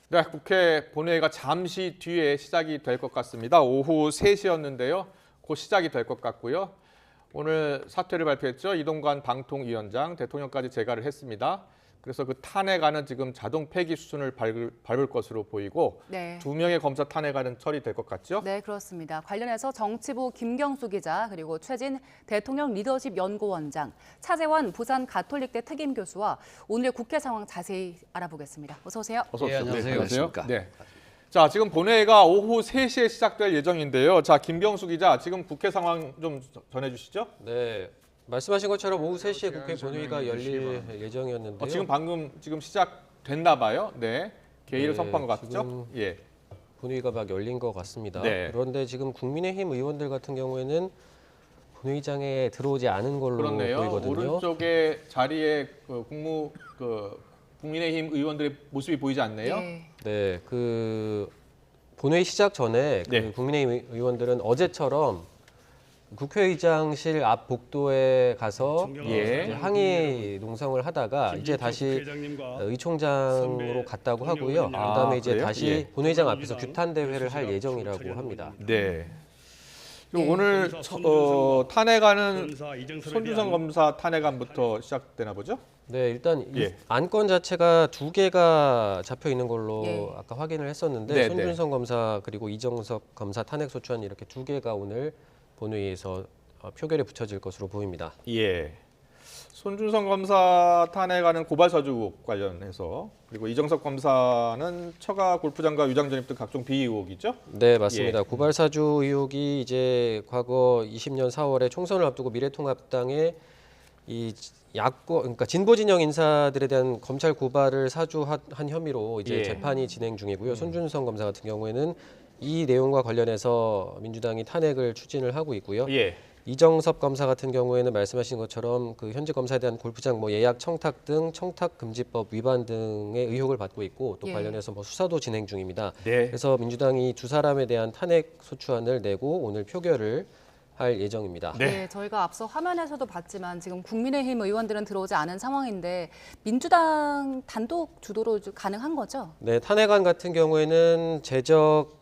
네, 국회 본회의가 잠시 뒤에 시작이 될 것 같습니다. 오후 3시였는데요. 곧 시작이 될 것 같고요. 오늘 사퇴를 발표했죠. 이동관 방통위원장, 대통령까지 재가를 했습니다. 그래서 그 탄핵안은 지금 자동 폐기 수순을 밟을 것으로 보이고 네. 2명의 검사 탄핵안은 처리될 것 같죠? 네, 그렇습니다. 관련해서 정치부 김경수 기자, 그리고 최진 대통령 리더십 연구원장, 차재원 부산 가톨릭대 특임 교수와 오늘의 국회 상황 자세히 알아보겠습니다. 어서 오세요. 어서 오십시오. 안녕하세요. 안녕하십니까? 네. 자, 지금 본회의가 오후 3시에 시작될 예정인데요. 자, 김경수 기자, 지금 국회 상황 좀 전해 주시죠. 네, 말씀하신 것처럼 오후 3시에 국회 본회의가 열릴 예정이었는데요. 지금 방금 시작됐나 봐요. 네. 개의를 네, 선포한 것 같죠? 지금 예. 본회의가 막 열린 것 같습니다. 네. 그런데 지금 국민의힘 의원들 같은 경우에는 본회의장에 들어오지 않은 걸로 그렇네요. 보이거든요. 오른쪽에 자리에 국민의힘 의원들의 모습이 보이지 않네요. 네. 네, 그 본회의 시작 전에 네. 그 국민의힘 의원들은 어제처럼 국회의장실 앞 복도에 가서 예. 이제 항의 농성을 하다가 이제 다시 의총장으로 갔다고 하고요. 그다음에 이제 그래요? 다시 예. 본회의장 앞에서 규탄 대회를 할 예정이라고 합니다. 네. 그리고 오늘 탄핵안은 손준성 검사 탄핵안부터 시작되나 보죠? 네, 일단 이 예. 안건 자체가 두 개가 잡혀 있는 걸로 예. 아까 확인을 했었는데 네, 손준성 검사 그리고 이정섭 검사 탄핵 소추안 이렇게 두 개가 오늘 본회의에서 표결에 붙여질 것으로 보입니다. 예. 손준성 검사 탄핵안은 고발 사주 의혹 관련해서, 그리고 이정섭 검사는 처가 골프장과 위장 전입 등 각종 비위 의혹이죠? 네, 맞습니다. 예. 고발 사주 의혹이 이제 과거 20년 4월에 총선을 앞두고 미래통합당의 이 야권, 그러니까 진보 진영 인사들에 대한 검찰 고발을 사주한 혐의로 이제 예. 재판이 진행 중이고요. 손준성 검사 같은 경우에는 이 내용과 관련해서 민주당이 탄핵을 추진을 하고 있고요. 예. 이정섭 검사 같은 경우에는 말씀하신 것처럼 그 현재 검사에 대한 골프장 예약 청탁 등 청탁금지법 위반 등의 의혹을 받고 있고 또 예. 관련해서 수사도 진행 중입니다. 네. 그래서 민주당이 두 사람에 대한 탄핵 소추안을 내고 오늘 표결을 할 예정입니다. 네. 네, 저희가 앞서 화면에서도 봤지만 지금 국민의힘 의원들은 들어오지 않은 상황인데 민주당 단독 주도로 가능한 거죠? 네, 탄핵안 같은 경우에는 제적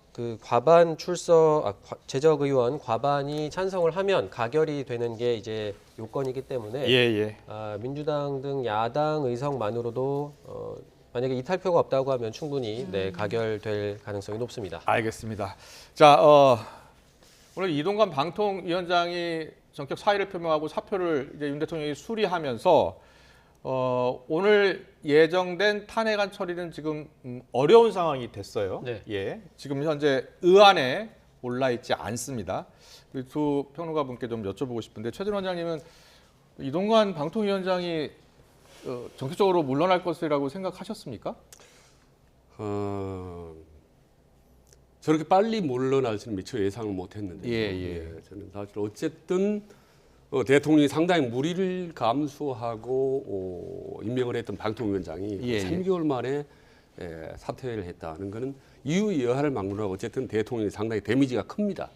의원 과반이 찬성을 하면 가결이 되는 게 이제 요건이기 때문에 예. 민주당 등 야당 의석만으로도 만약에 이탈표가 없다고 하면 충분히 가결될 가능성이 높습니다. 알겠습니다. 자, 오늘 이동관 방통위원장이 전격 사의를 표명하고 사표를 이제 윤 대통령이 수리하면서 오늘 예정된 탄핵안 처리는 지금 어려운 상황이 됐어요. 네. 예, 지금 현재 의안에 올라 있지 않습니다. 두 평론가분께 좀 여쭤보고 싶은데, 최진 원장님은 이동관 방통위원장이 정치적으로 물러날 것이라고 생각하셨습니까? 저렇게 빨리 물러날지는 미처 예상을 못했는데, 예. 저는 사실 어쨌든 대통령이 상당히 무리를 감수하고 임명을 했던 방통위원장이 예. 3개월 만에 사퇴를 했다는 것은 이유 여하를 막론하고 어쨌든 대통령이 상당히 데미지가 큽니다.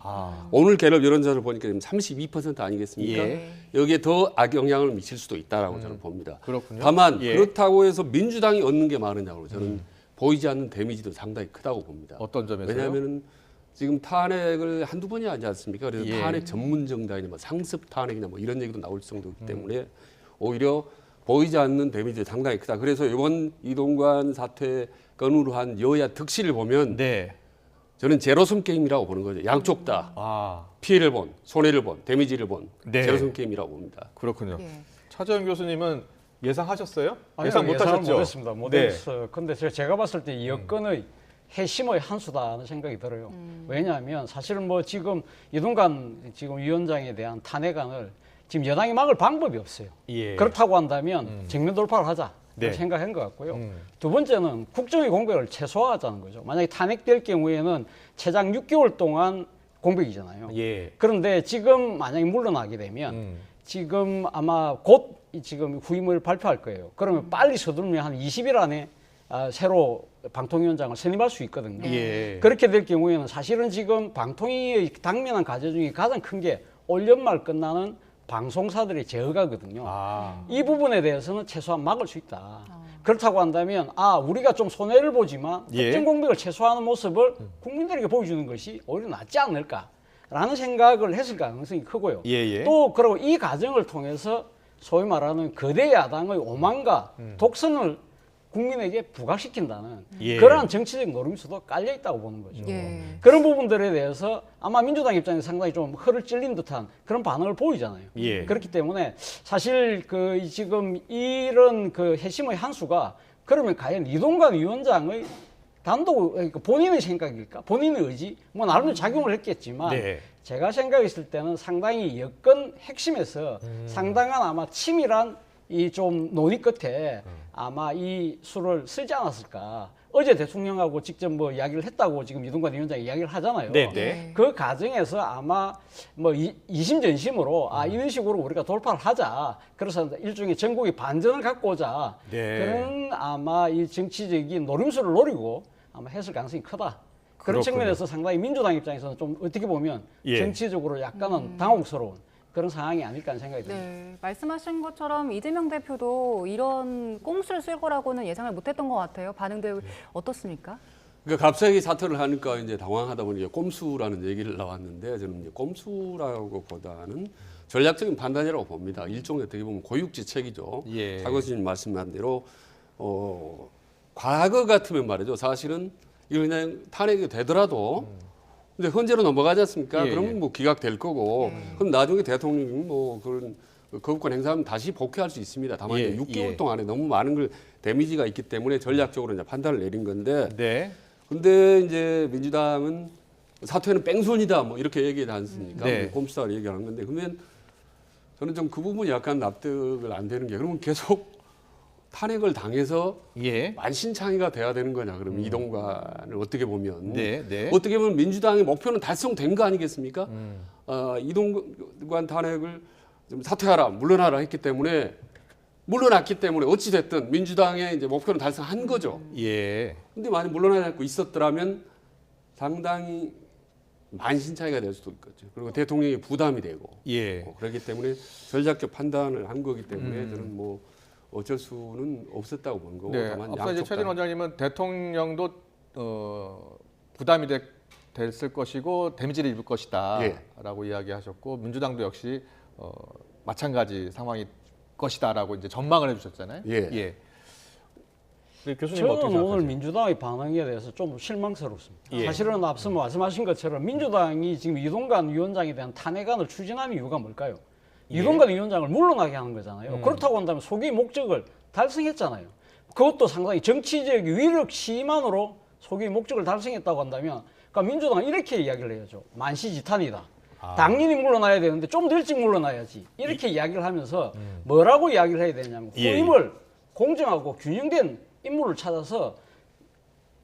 오늘 갤럽 여론조사를 보니까 지금 32% 아니겠습니까? 예. 여기에 더 악영향을 미칠 수도 있다라고 저는 봅니다. 그렇군요. 다만 예. 그렇다고 해서 민주당이 얻는 게 많으냐고 저는 보이지 않는 데미지도 상당히 크다고 봅니다. 어떤 점에서요? 왜냐하면 지금 탄핵을 한두 번이 하지 않습니까? 그래서 예. 탄핵 전문 정당이나 상습 탄핵이나 이런 얘기도 나올 정도이기 때문에 오히려 보이지 않는 데미지가 상당히 크다. 그래서 이번 이동관 사퇴 건으로 한 여야 득실을 보면 네. 저는 제로섬 게임이라고 보는 거죠. 양쪽 다 피해를 본, 손해를 본, 데미지를 본 네. 제로섬 게임이라고 봅니다. 그렇군요. 예. 차재현 교수님은 예상하셨어요? 아니요, 예상 못하셨죠? 못했습니다. 네. 못했어요. 근데 제가 봤을 때 이 여건의 핵심의 한 수다는 생각이 들어요. 왜냐하면 사실은 지금 이동관 지금 위원장에 대한 탄핵안을 지금 여당이 막을 방법이 없어요. 예. 그렇다고 한다면 정면 돌파를 하자. 네. 생각한 것 같고요. 두 번째는 국정의 공백을 최소화하자는 거죠. 만약에 탄핵될 경우에는 최장 6개월 동안 공백이잖아요. 예. 그런데 지금 만약에 물러나게 되면 지금 아마 곧 지금 후임을 발표할 거예요. 그러면 빨리 서두르면 한 20일 안에 새로 방통위원장을 선임할 수 있거든요. 예. 그렇게 될 경우에는 사실은 지금 방통위의 당면한 과제 중에 가장 큰 게 올 연말 끝나는 방송사들의 제어가거든요. 아. 이 부분에 대해서는 최소한 막을 수 있다. 그렇다고 한다면 우리가 좀 손해를 보지만 예. 특정 공백을 최소화하는 모습을 국민들에게 보여주는 것이 오히려 낫지 않을까라는 생각을 했을 가능성이 크고요. 예. 또 그리고 이 과정을 통해서 소위 말하는 거대 야당의 오만과 독선을 국민에게 부각시킨다는 예. 그러한 정치적 노림수도 깔려 있다고 보는 거죠. 예. 그런 부분들에 대해서 아마 민주당 입장에서 상당히 좀 허를 찔린 듯한 그런 반응을 보이잖아요. 예. 그렇기 때문에 사실 지금 이런 핵심의 한 수가 그러면 과연 이동관 위원장의 단독 그러니까 본인의 생각일까? 본인의 의지? 뭐 나름대로 작용을 했겠지만 네. 제가 생각했을 때는 상당히 여권 핵심에서 상당한 아마 치밀한 이 좀 논의 끝에 아마 이 수를 쓰지 않았을까. 어제 대통령하고 직접 뭐 이야기를 했다고 지금 이동관 위원장이 이야기를 하잖아요. 네. 그 과정에서 아마 뭐 이심전심으로 이런 식으로 우리가 돌파를 하자. 그래서 일종의 전국의 반전을 갖고 오자. 네. 그런 아마 이 정치적인 노림수를 노리고 아마 했을 가능성이 크다. 그런 그렇군요. 측면에서 상당히 민주당 입장에서는 좀 어떻게 보면 예. 정치적으로 약간은 당혹스러운 그런 상황이 아닐까 하는 생각이 듭니다. 네, 말씀하신 것처럼 이재명 대표도 이런 꼼수를 쓸 거라고는 예상을 못했던 것 같아요. 반응들 어떻습니까? 그러니까 갑자기 사퇴를 하니까 이제 당황하다 보니까 꼼수라는 얘기를 나왔는데 저는 이제 꼼수라고보다는 전략적인 판단이라고 봅니다. 일종의 어떻게 보면 고육지책이죠. 예. 차 교수님 말씀한 대로 과거 같으면 말이죠. 사실은 이거 그냥 탄핵이 되더라도 근데 헌재로 넘어가지 않습니까? 예, 그러면 예. 뭐 기각될 거고 그럼 나중에 대통령이 뭐 그런 거부권 행사하면 다시 복귀할 수 있습니다. 다만 예, 이제 6개월 예. 동안에 너무 많은 걸 데미지가 있기 때문에 전략적으로 이제 판단을 내린 건데 네. 근데 이제 민주당은 사퇴는 뺑소니다 뭐 이렇게 얘기하지 않습니까? 네. 꼼수다고 얘기하는 건데 그러면 저는 좀 그 부분이 약간 납득을 안 되는 게 그러면 계속 탄핵을 당해서 예. 만신창이가 돼야 되는 거냐 그러면 이동관을 어떻게 보면 네. 어떻게 보면 민주당의 목표는 달성된 거 아니겠습니까? 이동관 탄핵을 좀 사퇴하라 물러나라 했기 때문에 물러났기 때문에 어찌 됐든 민주당의 이제 목표는 달성한 거죠. 예. 근데 만약 물러나지 않고 있었더라면 상당히 만신창이가 될 수도 있겠죠. 그리고 대통령이 부담이 되고 예. 그렇기 때문에 전략적 판단을 한 거기 때문에 저는 뭐 어쩔 수는 없었다고 보는 거고 네. 다만 앞서 이제 양쪽 최진 다 원장님은 대통령도 부담이 됐을 것이고 데미지를 입을 것이다라고 이야기하셨고 민주당도 역시 마찬가지 상황일 것이다라고 이제 전망을 해주셨잖아요. 예. 네, 교수님 어떻게 저는 오늘 생각하세요? 민주당의 반응에 대해서 좀 실망스럽습니다. 예. 사실은 앞서 말씀하신 것처럼 민주당이 지금 이동관 위원장에 대한 탄핵안을 추진하는 이유가 뭘까요? 예. 이동관 위원장을 물러나게 하는 거잖아요. 그렇다고 한다면 소기 목적을 달성했잖아요. 그것도 상당히 정치적 위력 시만으로 소기 목적을 달성했다고 한다면 그러니까 민주당은 이렇게 이야기를 해야죠. 만시지탄이다. 당연히 물러나야 되는데 좀 더 일찍 물러나야지. 이렇게 이야기를 하면서 뭐라고 이야기를 해야 되냐면 예. 후임을 공정하고 균형된 인물을 찾아서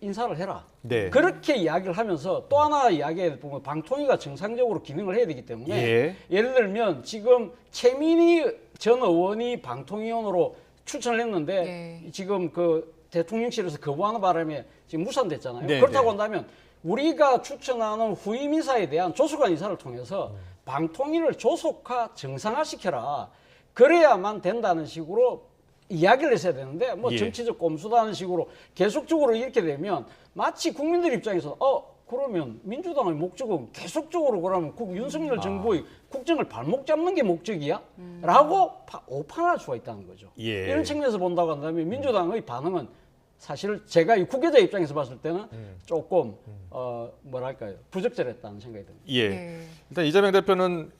인사를 해라. 네. 그렇게 이야기를 하면서 또 하나 이야기해 보면 방통위가 정상적으로 기능을 해야 되기 때문에 예. 예를 들면 지금 최민희 전 의원이 방통위원으로 추천을 했는데 지금 그 대통령실에서 거부하는 바람에 지금 무산됐잖아요. 네, 그렇다고 네. 한다면 우리가 추천하는 후임 인사에 대한 조속한 인사를 통해서 방통위를 조속화 정상화시켜라. 그래야만 된다는 식으로 이야기를 했어야 되는데 뭐 예. 정치적 꼼수다는 식으로 계속적으로 이렇게 되면 마치 국민들 입장에서 그러면 민주당의 목적은 계속적으로 그러면 윤석열 정부의 국정을 발목 잡는 게 목적이야? 라고 오판할 수가 있다는 거죠. 예. 이런 측면에서 본다고 한다면 민주당의 반응은 사실 제가 이 국회자 입장에서 봤을 때는 조금 뭐랄까요 부적절했다는 생각이 듭니다. 예. 네. 일단 이재명 대표는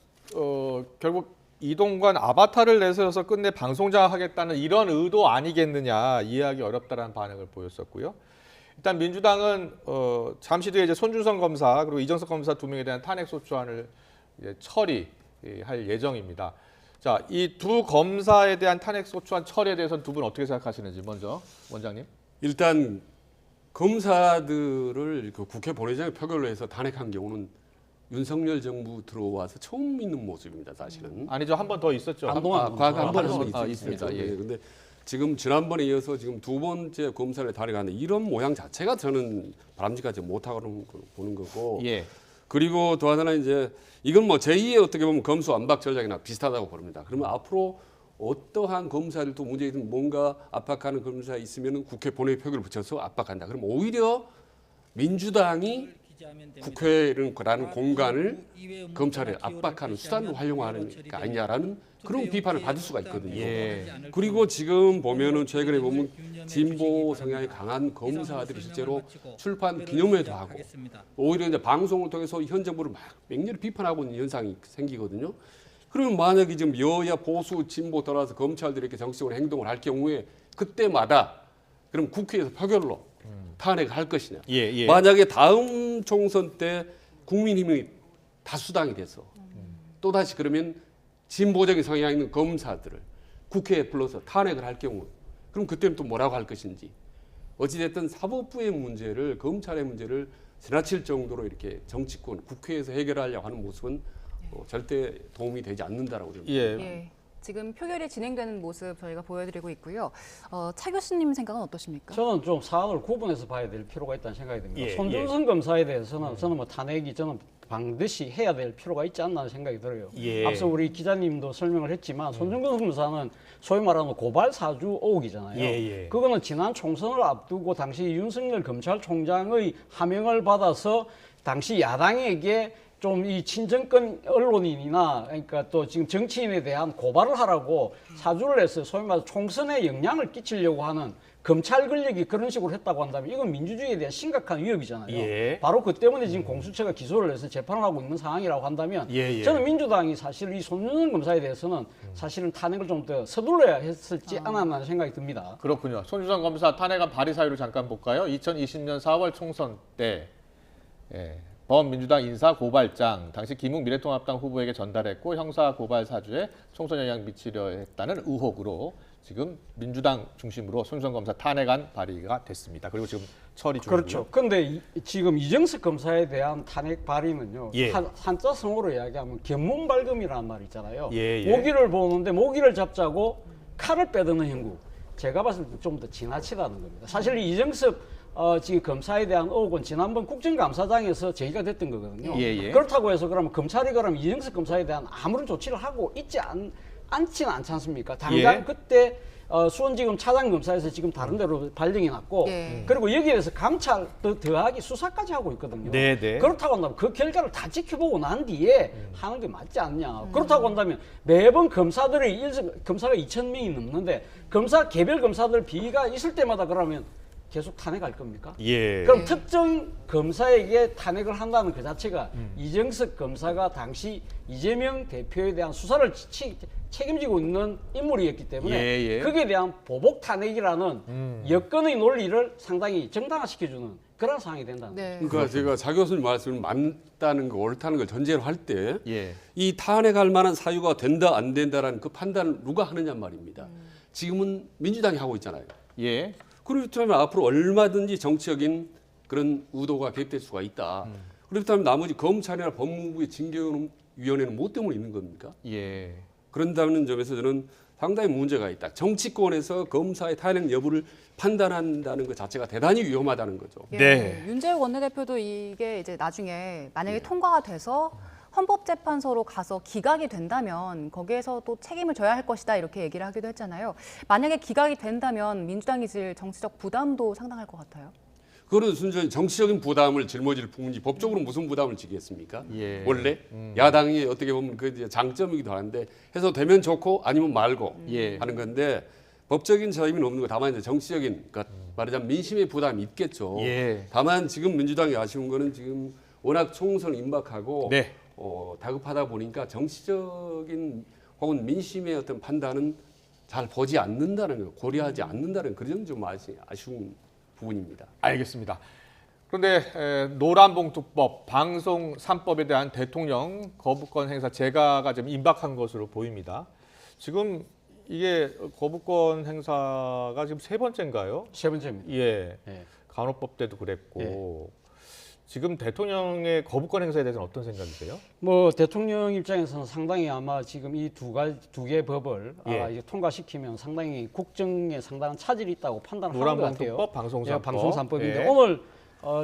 결국 이동관 아바타를 내세워서 끝내 방송장 하겠다는 이런 의도 아니겠느냐 이해하기 어렵다라는 반응을 보였었고요. 일단 민주당은 잠시 뒤에 이제 손준성 검사 그리고 이정석 검사 두 명에 대한 탄핵 소추안을 이제 처리할 예정입니다. 자, 이 두 검사에 대한 탄핵 소추안 처리에 대해서는 두 분 어떻게 생각하시는지 먼저 원장님. 일단 검사들을 그 국회 본회의장에 표결로 해서 탄핵한 경우는 윤석열 정부 들어와서 처음 있는 모습입니다. 사실은. 아니죠, 한 번 더 있었죠. 한동안 과거 한 번 번은 있습니다. 있습니다. 예. 근데 지금 지난번에 이어서 지금 두 번째 검사를 탄핵하는데 이런 모양 자체가 저는 바람직하지 못하고 보는 거고. 예. 그리고 또 하나는 이제 이건 뭐 제2의 어떻게 보면 검수 안박 전략이나 비슷하다고 봅니다. 그러면 앞으로 어떠한 검사들도 문제든 뭔가 압박하는 검사 있으면 국회 본회의 표결을 붙여서 압박한다. 그럼 오히려 민주당이 국회라는 공간을 검찰에 압박하는 수단으로 활용하는 게 아니냐라는 그런 비판을 받을 수가 있거든요. 그리고 지금 보면은 최근에 보면 진보 성향이 강한 검사들이 실제로 출판 기념회도 하고 오히려 이제 방송을 통해서 현 정부를 막 맹렬히 비판하고 있는 현상이 생기거든요. 그러면 만약에 지금 여야 보수 진보 떠나서 검찰들이 이렇게 정치적으로 행동을 할 경우에 그때마다 그럼 국회에서 표결로 탄핵을 할 것이냐. 만약에 다음 총선 때 국민힘이 다수당이 돼서 또다시 그러면 진보적인 성향 있는 검사들을 국회에 불러서 탄핵을 할 경우 그럼 그때는 또 뭐라고 할 것인지 어찌됐든 사법부의 문제를 검찰의 문제를 지나칠 정도로 이렇게 정치권 국회에서 해결하려고 하는 모습은 절대 도움이 되지 않는다라고 봅니다. 예. 지금 표결이 진행되는 모습 저희가 보여드리고 있고요. 차 교수님 생각은 어떠십니까? 저는 좀 사안을 구분해서 봐야 될 필요가 있다는 생각이 듭니다. 손준성 검사에 대해서는 저는 뭐 탄핵이 저는 반드시 해야 될 필요가 있지 않나 하는 생각이 들어요. 앞서 우리 기자님도 설명을 했지만 손준성 검사는 소위 말하는 고발 사주 의혹이잖아요. 그거는 지난 총선을 앞두고 당시 윤석열 검찰총장의 하명을 받아서 당시 야당에게 좀 이 친정권 언론인이나 그러니까 또 지금 정치인에 대한 고발을 하라고 사주를 해서 소위 말해서 총선에 영향을 끼치려고 하는 검찰 권력이 그런 식으로 했다고 한다면 이건 민주주의에 대한 심각한 위협이잖아요. 바로 그 때문에 지금 공수처가 기소를 해서 재판을 하고 있는 상황이라고 한다면 저는 민주당이 사실 이 손준성 검사에 대해서는 사실은 탄핵을 좀 더 서둘러야 했을지 않았나 하는 생각이 듭니다. 그렇군요. 손준성 검사 탄핵안 발의 사유를 잠깐 볼까요? 2020년 4월 총선 때 범민주당 인사 고발장 당시 김웅 미래통합당 후보에게 전달했고 형사 고발 사주에 총선 영향 미치려 했다는 의혹으로 지금 민주당 중심으로 손준성 검사 탄핵안 발의가 됐습니다. 그리고 지금 처리 중이고요. 그렇죠. 그런데 지금 이정석 검사에 대한 탄핵 발의는요. 한자성어로 이야기하면 견문발금이라는 말이 있잖아요. 모기를 보는데 모기를 잡자고 칼을 빼드는 형국. 제가 봤을 때 좀 더 지나치다는 겁니다. 사실 이정석 지금 검사에 대한 의혹은 지난번 국정감사장에서 제기가 됐던 거거든요. 그렇다고 해서 그러면 검찰이 그럼 이정석 검사에 대한 아무런 조치를 하고 있지 않지는 않지 않습니까? 당장 그때 수원지검 차장검사에서 지금 다른 데로 발령이 났고 그리고 여기에 대해서 감찰 더하기 수사까지 하고 있거든요. 그렇다고 한다면 그 결과를 다 지켜보고 난 뒤에 하는 게 맞지 않냐. 그렇다고 한다면 매번 검사가 2,000명이 넘는데 개별 검사들 비위가 있을 때마다 그러면 계속 탄핵할 겁니까? 그럼 특정 검사에게 탄핵을 한다는 그 자체가 이정석 검사가 당시 이재명 대표에 대한 수사를 책임지고 있는 인물이었기 때문에 거기에 대한 보복 탄핵이라는 여건의 논리를 상당히 정당화시켜주는 그런 상황이 된다는 거죠. 그러니까 제가 자 교수님 말씀을 맞다는 거 옳다는 걸 전제로 할 때 이 탄핵할 만한 사유가 된다 안 된다라는 그 판단을 누가 하느냐 말입니다. 지금은 민주당이 하고 있잖아요. 그렇다면 앞으로 얼마든지 정치적인 그런 의도가 개입될 수가 있다. 그렇다면 나머지 검찰이나 법무부의 징계위원회는 뭐 때문에 있는 겁니까? 그런다는 점에서 저는 상당히 문제가 있다. 정치권에서 검사의 탄핵 여부를 판단한다는 것 자체가 대단히 위험하다는 거죠. 윤재욱 원내대표도 이게 이제 나중에 만약에 통과가 돼서 헌법재판소로 가서 기각이 된다면 거기에서 또 책임을 져야 할 것이다 이렇게 얘기를 하기도 했잖아요. 만약에 기각이 된다면 민주당이 질 정치적 부담도 상당할 것 같아요. 그거는 순전히 정치적인 부담을 짊어질 뿐이지 법적으로 무슨 부담을 지겠습니까? 원래 야당이 어떻게 보면 그 장점이기도 한데 해서 되면 좋고 아니면 말고 하는 건데 법적인 책임은 없는 거 다만 이제 정치적인 것 말하자면 민심의 부담이 있겠죠. 다만 지금 민주당이 아쉬운 거는 지금 워낙 총선 임박하고 다급하다 보니까 정치적인 혹은 민심의 어떤 판단은 잘 보지 않는다는 거, 고려하지 않는다는 그런 점이 좀 아쉬운 부분입니다. 알겠습니다. 그런데 노란봉투법, 방송 3법에 대한 대통령 거부권 행사 제가가 좀 임박한 것으로 보입니다. 지금 이게 거부권 행사가 지금 세 번째인가요? 세 번째입니다. 간호법 때도 그랬고 지금 대통령의 거부권 행사에 대해서는 어떤 생각이세요? 뭐 대통령 입장에서는 상당히 아마 지금 이 두 개의 법을 이제 통과시키면 상당히 국정에 상당한 차질이 있다고 판단을 하는 것 같아요. 노란봉투법, 방송 3법. 방송 3법인데 오늘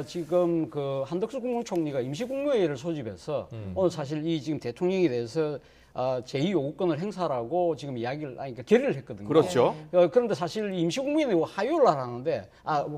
지금 그 한덕수 국무총리가 임시국무회의를 소집해서 오늘 사실 이 지금 대통령에 대해서 제2요구권을 행사라고 지금 이야기를 그러니까 결의를 했거든요. 그렇죠. 그런데 사실 임시국무회의는 하요일 날 하는데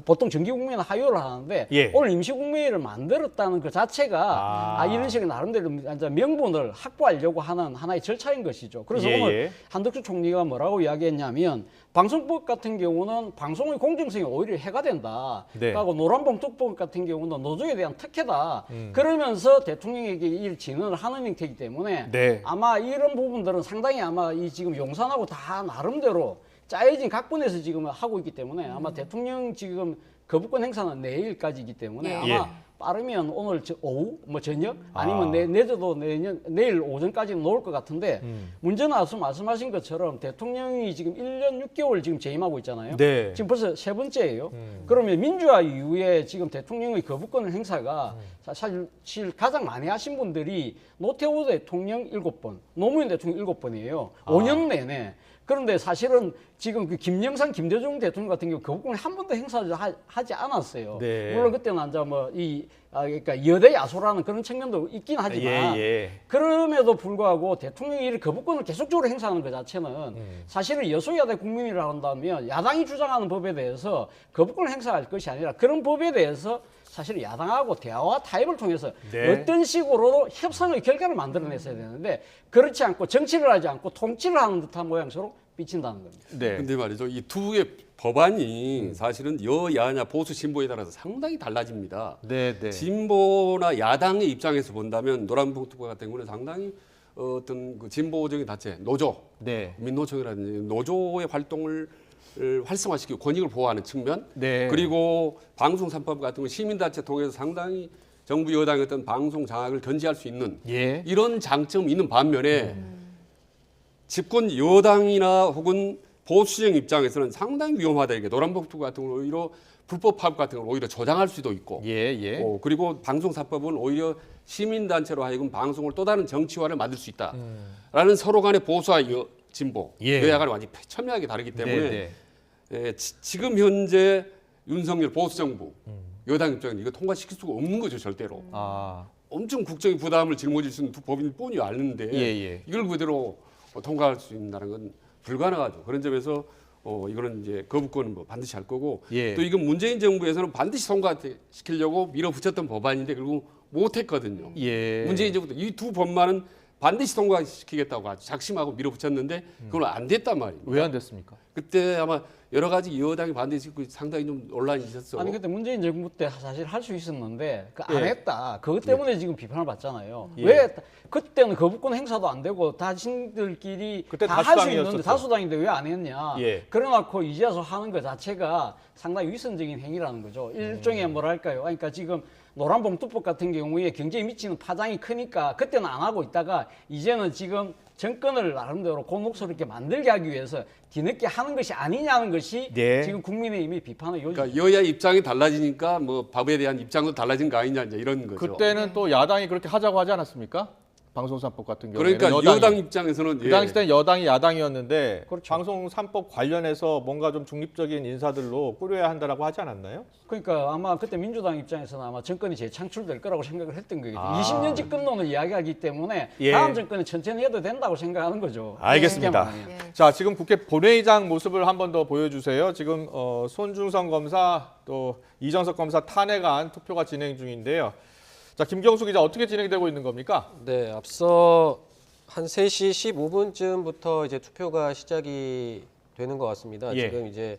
보통 정기국무회의는 하요일 날 하는데 예. 오늘 임시국무회의를 만들었다는 그 자체가 이런 식의 나름대로 이제 명분을 확보하려고 하는 하나의 절차인 것이죠. 그래서 예, 오늘 예. 한덕수 총리가 뭐라고 이야기했냐면 방송법 같은 경우는 방송의 공정성이 오히려 해가 된다. 네. 그리고 노란봉투법 같은 경우는 노조에 대한 특혜다. 그러면서 대통령에게 이 진언을 하는 형태이기 때문에 네. 아마 이런 부분들은 상당히 아마 이 지금 용산하고 다 나름대로 짜여진 각본에서 지금 하고 있기 때문에 아마 대통령 지금 거부권 행사는 내일까지이기 때문에 아마 예. 빠르면 오늘 오후 뭐 저녁 아니면 내저도 내일 오전까지는 나올 것 같은데 문제는 앞서 말씀하신 것처럼 대통령이 지금 1년 6개월 지금 재임하고 있잖아요. 네. 지금 벌써 세 번째예요. 그러면 민주화 이후에 지금 대통령의 거부권 행사가 사실 가장 많이 하신 분들이 노태우 대통령 7번, 노무현 대통령 7번이에요. 5년 내내. 그런데 사실은 지금 그 김영삼, 김대중 대통령 같은 경우 거부권을 한 번도 행사하지 않았어요. 네. 물론 그때는 이제 뭐 그러니까 여대 야소라는 그런 측면도 있긴 하지만 예. 그럼에도 불구하고 대통령이 이 거부권을 계속적으로 행사하는 것 자체는 사실은 여소야대 국민이라 한다면 야당이 주장하는 법에 대해서 거부권을 행사할 것이 아니라 그런 법에 대해서 사실 야당하고 대화와 타협을 통해서 네. 어떤 식으로도 협상의 결과를 만들어냈어야 되는데 그렇지 않고 정치를 하지 않고 통치를 하는 듯한 모양새로 비친다는 겁니다. 네. 근데 말이죠. 이 두 개의 법안이 사실은 여야냐 보수 진보에 따라서 상당히 달라집니다. 네. 진보나 야당의 입장에서 본다면 노란봉투법 같은 경우는 상당히 어떤 그 진보적인 단체, 노조, 네. 민노총이라든지 노조의 활동을 활성화시키고 권익을 보호하는 측면, 네. 그리고 방송 3법 같은 경우 시민단체 통해서 상당히 정부 여당의 어떤 방송 장악을 견제할 수 있는 예. 이런 장점이 있는 반면에 집권 여당이나 혹은 보수정 입장에서는 상당히 위험하다. 이게 노란봉투 같은 걸 오히려 불법 파업 같은 걸 오히려 조장할 수도 있고, 예. 그리고 방송사법은 오히려 시민단체로 하여금 방송을 또 다른 정치화를 만들 수 있다라는 서로 간의 보수와 진보, 예. 여야 간이 완전히 첨예하게 다르기 때문에 네. 지금 현재 윤석열 보수정부 여당 입장은 이거 통과시킬 수가 없는 거죠, 절대로. 엄청 국정의 부담을 짊어질 수 있는 두 법일 뿐이 아는데 예. 이걸 그대로 통과할 수 있다는 건 불가능하죠. 그런 점에서 이거는 이제 거부권은 뭐 반드시 할 거고 예. 또 이건 문재인 정부에서는 반드시 통과시키려고 밀어붙였던 법안인데 결국 못했거든요. 예. 문재인 정부도 이 두 법만은 반드시 통과시키겠다고 아주 작심하고 밀어붙였는데 그건 안 됐단 말입니다. 왜 안 됐습니까? 그때 아마 여러 가지 여당이 반대했고 상당히 좀 논란이 있었어. 아니 그때 문재인 정부 때 사실 할 수 있었는데 안 예. 했다. 그것 때문에 지금 비판을 받잖아요. 예. 왜 그때는 거부권 행사도 안 되고 자신들끼리 그때 다 할 수 다수당이었었죠. 있는데 다수당인데 왜 안 했냐. 예. 그래놓고 이제 와서 하는 것 자체가 상당히 위선적인 행위라는 거죠. 일종의 뭐랄까요. 그러니까 지금 노란봉투법 같은 경우에 경제에 미치는 파장이 크니까 그때는 안 하고 있다가 이제는 지금 정권을 나름대로 곤혹스럽게 만들게 하기 위해서 뒤늦게 하는 것이 아니냐는 것이 네. 지금 국민의힘이 비판의 요지. 그러니까 여야 입장이 달라지니까 뭐 법에 대한 입장도 달라진 거 아니냐 이제 이런 거죠. 그때는 또 야당이 그렇게 하자고 하지 않았습니까? 방송 3법 같은 경우에는 그러니까 여당 입장에서는 그 당시 때는 여당이 야당이었는데 그렇죠. 방송 3법 관련해서 뭔가 좀 중립적인 인사들로 꾸려야 한다라고 하지 않았나요? 그러니까 아마 그때 민주당 입장에서는 아마 정권이 재창출될 거라고 생각을 했던 거겠죠. 아. 20년 집권론을 이야기하기 때문에 예. 다음 정권은 천천히 해도 된다고 생각하는 거죠. 알겠습니다. 쉽게 말하면. 자, 지금 국회 본회의장 모습을 한 번 더 보여주세요. 지금 손중성 검사 또 이정석 검사 탄핵안 투표가 진행 중인데요. 자, 김경수 기자 어떻게 진행되고 있는 겁니까? 네, 앞서 한 3시 15분쯤부터 이제 투표가 시작이 되는 것 같습니다. 예. 지금 이제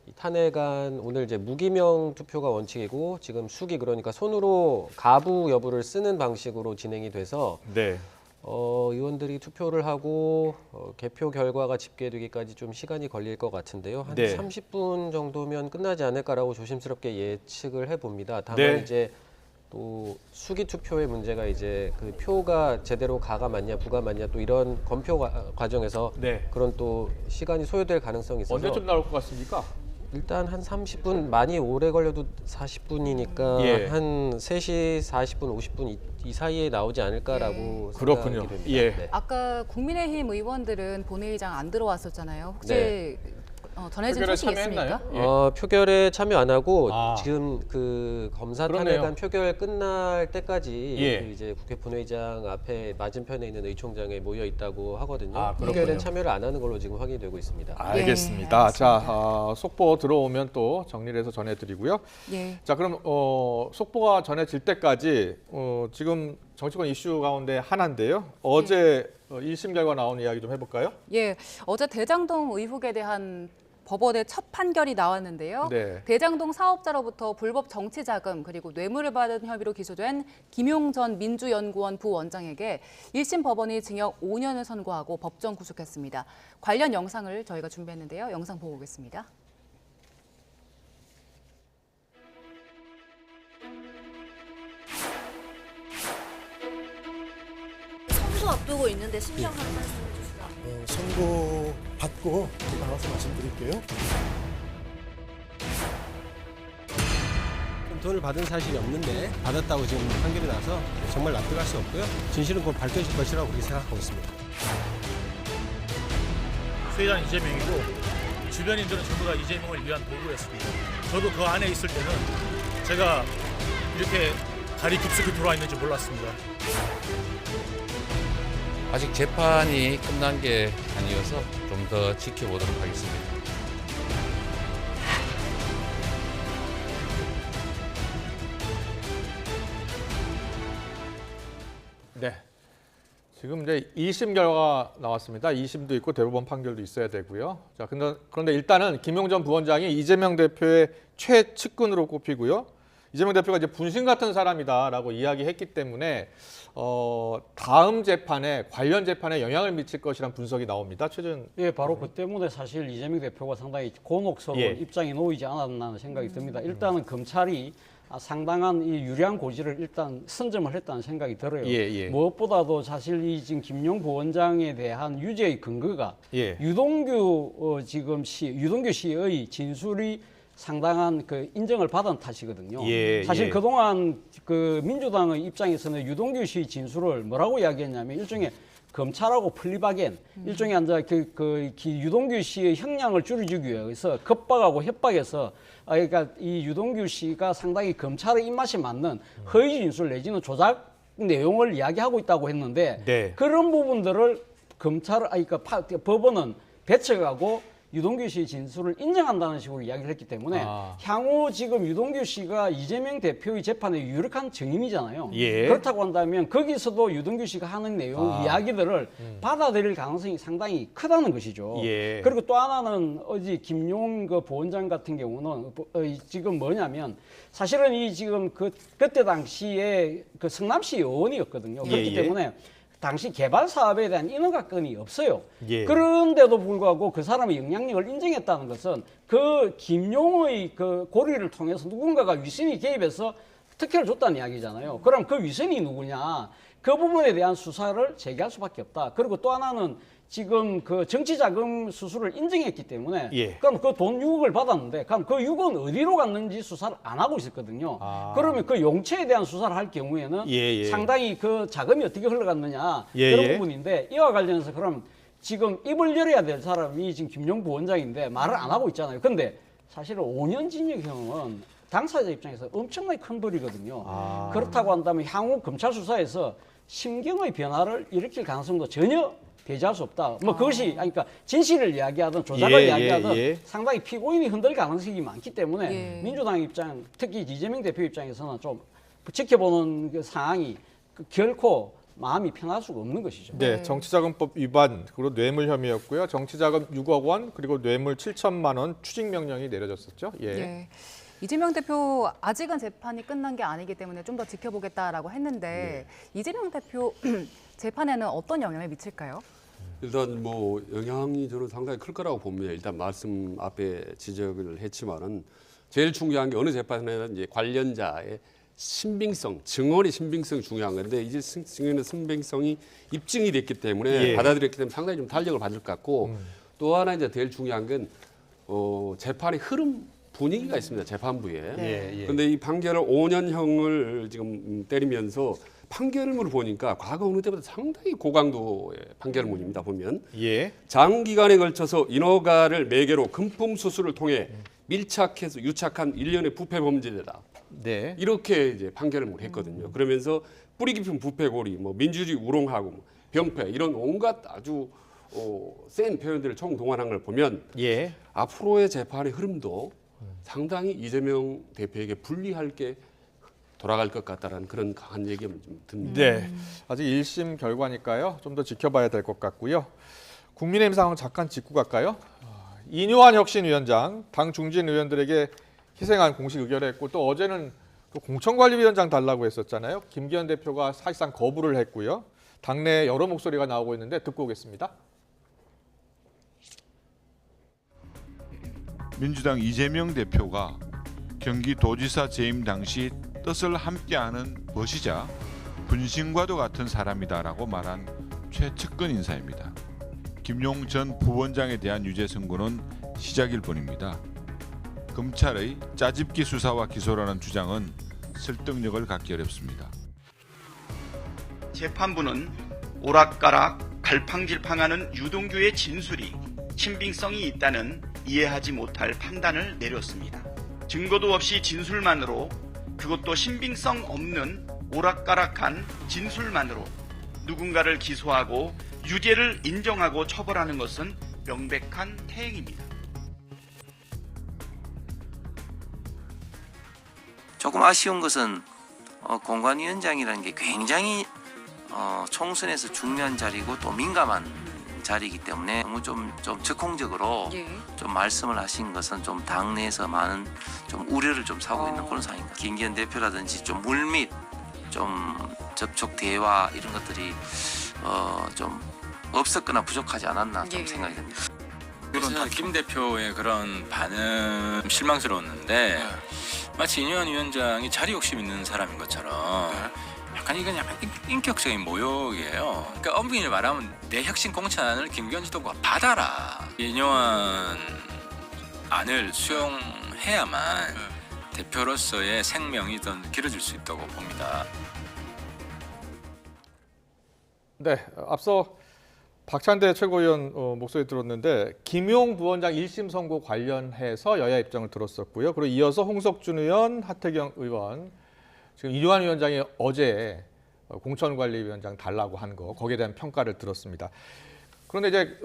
이 탄핵안 오늘 이제 무기명 투표가 원칙이고 지금 수기 그러니까 손으로 가부 여부를 쓰는 방식으로 진행이 돼서 네. 의원들이 투표를 하고 개표 결과가 집계되기까지 좀 시간이 걸릴 것 같은데요. 한 네. 30분 정도면 끝나지 않을까라고 조심스럽게 예측을 해봅니다. 다만 네. 이제 또 수기 투표의 문제가 이제 그 표가 제대로 가가 맞냐 부가 맞냐 또 이런 검표 과정에서 네. 그런 또 시간이 소요될 가능성이 있어서 언제쯤 나올 것 같습니까? 일단 한 30분 많이 오래 걸려도 40분이니까 예. 한 3시 40분 50분 이 사이에 나오지 않을까라고 그렇군요. 생각이 됩니다. 예. 네. 아까 국민의힘 의원들은 본회의장 안 들어왔었잖아요. 혹시 네. 전해진 표결에 소식이 참여했나요? 있습니까? 예. 표결에 참여 안 하고 아. 지금 그 검사 그러네요. 탄핵안 표결 끝날 때까지 예. 그 이제 국회 본회의장 앞에 맞은편에 있는 의총장에 모여 있다고 하거든요. 아, 그렇군요. 표결엔 참여를 안 하는 걸로 지금 확인이 되고 있습니다. 알겠습니다. 알겠습니다. 자, 속보 들어오면 또 정리를 해서 전해드리고요. 예. 자, 그럼 속보가 전해질 때까지 지금 정치권 이슈 가운데 하나인데요. 어제 1심 결과 나온 이야기 좀 해볼까요? 예, 어제 대장동 의혹에 대한 법원의 첫 판결이 나왔는데요. 네. 대장동 사업자로부터 불법 정치 자금 그리고 뇌물을 받은 혐의로 기소된 김용 전 민주연구원 부원장에게 1심 법원이 징역 5년을 선고하고 법정 구속했습니다. 관련 영상을 저희가 준비했는데요. 영상 보고 오겠습니다. 선거 앞두고 있는데 심정 한 말씀 해주시면. 선고 받고 나와서 말씀드릴게요. 돈을 받은 사실이 없는데 받았다고 지금 판결이 나서 정말 납득할 수 없고요. 진실은 곧 밝혀질 것이라고 그렇게 생각하고 있습니다. 수혜자는 이재명이고 주변인들은 전부 다 이재명을 위한 도구였습니다. 저도 그 안에 있을 때는 제가 이렇게 발이 깊숙이 들어와 있는지 몰랐습니다. 아직 재판이 끝난 게 아니어서 좀 더 지켜보도록 하겠습니다. 네. 지금 이제 2심 결과가 나왔습니다. 2심도 있고 대법원 판결도 있어야 되고요. 자, 그런데 일단은 김용 전 부원장이 이재명 대표의 최측근으로 꼽히고요. 이재명 대표가 이제 분신 같은 사람이다라고 이야기했기 때문에 다음 재판에 관련 재판에 영향을 미칠 것이란 분석이 나옵니다. 최준. 예, 바로 그 때문에 사실 이재명 대표가 상당히 곤혹스러운 예. 입장에 놓이지 않았나 하는 생각이 듭니다. 일단은 검찰이 상당한 이 유리한 고지를 일단 선점을 했다는 생각이 들어요. 예. 무엇보다도 사실 이 지금 김용 부원장에 대한 유죄의 근거가 예. 유동규 유동규 씨의 진술이 상당한 그 인정을 받은 탓이거든요. 사실 그동안 그 민주당의 입장에서는 유동규 씨 진술을 뭐라고 이야기했냐면 일종의 검찰하고 플리바겐, 일종의 유동규 씨의 형량을 줄여주기 위해서 겁박하고 협박해서 그러니까 이 유동규 씨가 상당히 검찰의 입맛이 맞는 허위 진술 내지는 조작 내용을 이야기하고 있다고 했는데 네. 그런 부분들을 법원은 배척하고 유동규 씨의 진술을 인정한다는 식으로 이야기를 했기 때문에 향후 지금 유동규 씨가 이재명 대표의 재판의 유력한 증인이잖아요. 예. 그렇다고 한다면 거기서도 유동규 씨가 하는 내용 이야기들을 받아들일 가능성이 상당히 크다는 것이죠. 예. 그리고 또 하나는 어제 김용 그 부원장 같은 경우는 지금 뭐냐면 사실은 이 지금 그때 당시에 그 성남시 의원이었거든요. 그렇기 때문에 당시 개발 사업에 대한 인허가권이 없어요. 그런데도 불구하고 그 사람의 영향력을 인정했다는 것은 그 김용의 그 고리를 통해서 누군가가 위선이 개입해서 특혜를 줬다는 이야기잖아요. 그럼 그 위선이 누구냐? 그 부분에 대한 수사를 제기할 수밖에 없다. 그리고 또 하나는 지금 그 정치자금 수수를 인정했기 때문에 그럼 그 돈 6억을 받았는데 그럼 그 6억은 어디로 갔는지 수사를 안 하고 있었거든요. 그러면 그 용처에 대한 수사를 할 경우에는 상당히 그 자금이 어떻게 흘러갔느냐 그런 부분인데 이와 관련해서 그럼 지금 입을 열어야 될 사람이 지금 김용 부원장인데 말을 안 하고 있잖아요. 근데 사실은 5년 징역형은 당사자 입장에서 엄청나게 큰 벌이거든요. 그렇다고 한다면 향후 검찰 수사에서 심경의 변화를 일으킬 가능성도 전혀 배제할 수 없다. 뭐 그것이 그러니까 진실을 이야기하든 조작을 이야기하든 상당히 피고인이 흔들 가능성이 많기 때문에 민주당 입장, 특히 이재명 대표 입장에서는 좀 지켜보는 그 상황이 결코 마음이 편할 수가 없는 것이죠. 네, 정치자금법 위반 그리고 뇌물 혐의였고요. 정치자금 6억 원 그리고 뇌물 7천만 원 추징 명령이 내려졌었죠. 이재명 대표 아직은 재판이 끝난 게 아니기 때문에 좀 더 지켜보겠다라고 했는데 이재명 대표 재판에는 어떤 영향을 미칠까요? 일단 뭐 영향이 저는 상당히 클 거라고 봅니다. 일단 말씀 앞에 지적을 했지만은 제일 중요한 게 어느 재판에는 이제 관련자의 신빙성, 증언의 신빙성이 중요한 건데 이제 증언의 신빙성이 입증이 됐기 때문에 받아들였기 때문에 상당히 좀 탄력을 받을 것 같고 또 하나 이제 제일 중요한 건 재판의 흐름 분위기가 있습니다. 재판부에. 그런데 이 판결을 5년형을 지금 때리면서 판결문을 보니까 과거 어느 때보다 상당히 고강도의 판결문입니다. 보면 예. 장기간에 걸쳐서 인허가를 매개로 금품 수수를 통해 밀착해서 유착한 일련의 부패 범죄다. 네. 이렇게 이제 판결을 했거든요. 그러면서 뿌리 깊은 부패 고리, 뭐 민주주의 우롱하고 뭐 병폐 이런 온갖 아주 센 표현들을 총동원한 걸 보면 예. 앞으로의 재판의 흐름도 상당히 이재명 대표에게 불리할 게 돌아갈 것 같다라는 그런 강한 얘기가 좀 듭니다. 네. 아직 1심 결과니까요. 좀 더 지켜봐야 될 것 같고요. 국민의힘 상황 잠깐 짚고 갈까요? 이뇨한 혁신위원장, 당 중진 의원들에게 희생한 공식 의결을 했고 또 어제는 또 공천관리위원장 달라고 했었잖아요. 김기현 대표가 사실상 거부를 했고요. 당내에 여러 목소리가 나오고 있는데 듣고 오겠습니다. 민주당 이재명 대표가 경기도지사 재임 당시 뜻을 함께하는 벗이자 분신과도 같은 사람이다라고 말한 최측근 인사입니다. 김용 전 부원장에 대한 유죄 선고는 시작일 뿐입니다. 검찰의 짜집기 수사와 기소라는 주장은 설득력을 갖기 어렵습니다. 재판부는 오락가락 갈팡질팡하는 유동규의 진술이 신빙성이 있다는 이해하지 못할 판단을 내렸습니다. 증거도 없이 진술만으로, 그것도 신빙성 없는 오락가락한 진술만으로 누군가를 기소하고 유죄를 인정하고 처벌하는 것은 명백한 태행입니다. 조금 아쉬운 것은 공관위원장이라는 게 굉장히 총선에서 중요한 자리고 또 민감한 자리이기 때문에 너무 좀 즉흥적으로 좀 말씀을 하신 것은 좀 당내에서 많은 좀 우려를 좀 사고 있는 그런 상황입니다. 김기현 대표라든지 좀 물밑 좀 접촉 대화 이런 것들이 좀 없었거나 부족하지 않았나 좀 생각이 듭니다. 그래서 김 대표의 그런 반응 실망스러웠는데 마치 이뇨한 위원장이 자리 욕심 있는 사람인 것처럼 약간 이건 약간 인격적인 모욕이에요. 그러니까 엄밀히 말하면 내 혁신 공천안을 김기현 지도부가 받아라. 이뇨한 안을 수용해야만 대표로서의 생명이 더 길어질 수 있다고 봅니다. 네, 앞서 박찬대 최고위원 목소리 들었는데 김용 부원장 1심 선고 관련해서 여야 입장을 들었었고요. 그리고 이어서 홍석준 의원, 하태경 의원, 지금 이뇨한 위원장이 어제 공천관리위원장 달라고 한 거 거기에 대한 평가를 들었습니다. 그런데 이제